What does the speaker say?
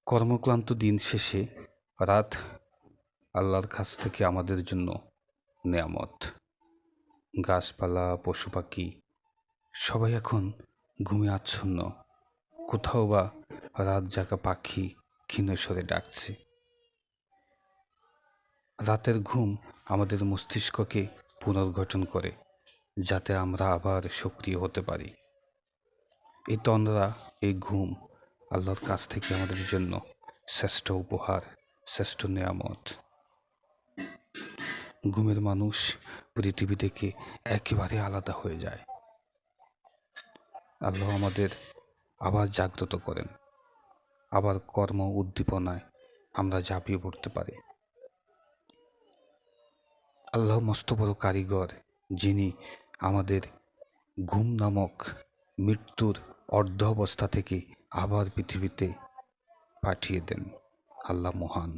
কর্মক্লান্ত দিন শেষে রাত আল্লাহর কাছ থেকে আমাদের জন্য নেয়ামত। গাছপালা, পশু পাখি সবাই এখন ঘুমে আচ্ছন্ন। কোথাও বা রাত জাগা পাখি ক্ষীণ স্বরে ডাকছে। রাতের ঘুম আমাদের মস্তিষ্ককে পুনর্গঠন করে, যাতে আমরা আবার সক্রিয় হতে পারি। এই তন্দ্রা, এই ঘুম আল্লাহর কাছ থেকে আমাদের জন্য শ্রেষ্ঠ উপহার, শ্রেষ্ঠ নেয়ামত। ঘুমের মানুষ পৃথিবী থেকে একেবারে আলাদা হয়ে যায়। আল্লাহ আমাদের আবার জাগ্রত করেন, আবার কর্ম উদ্দীপনায় আমরা ঝাঁপিয়ে পড়তে পারি। আল্লাহ মস্ত বড় কারিগর, যিনি আমাদের ঘুম নামক মৃত্যুর অর্ধ অবস্থা থেকে আবার পৃথিবীতে পাঠিয়ে দেন। আল্লাহ মহান।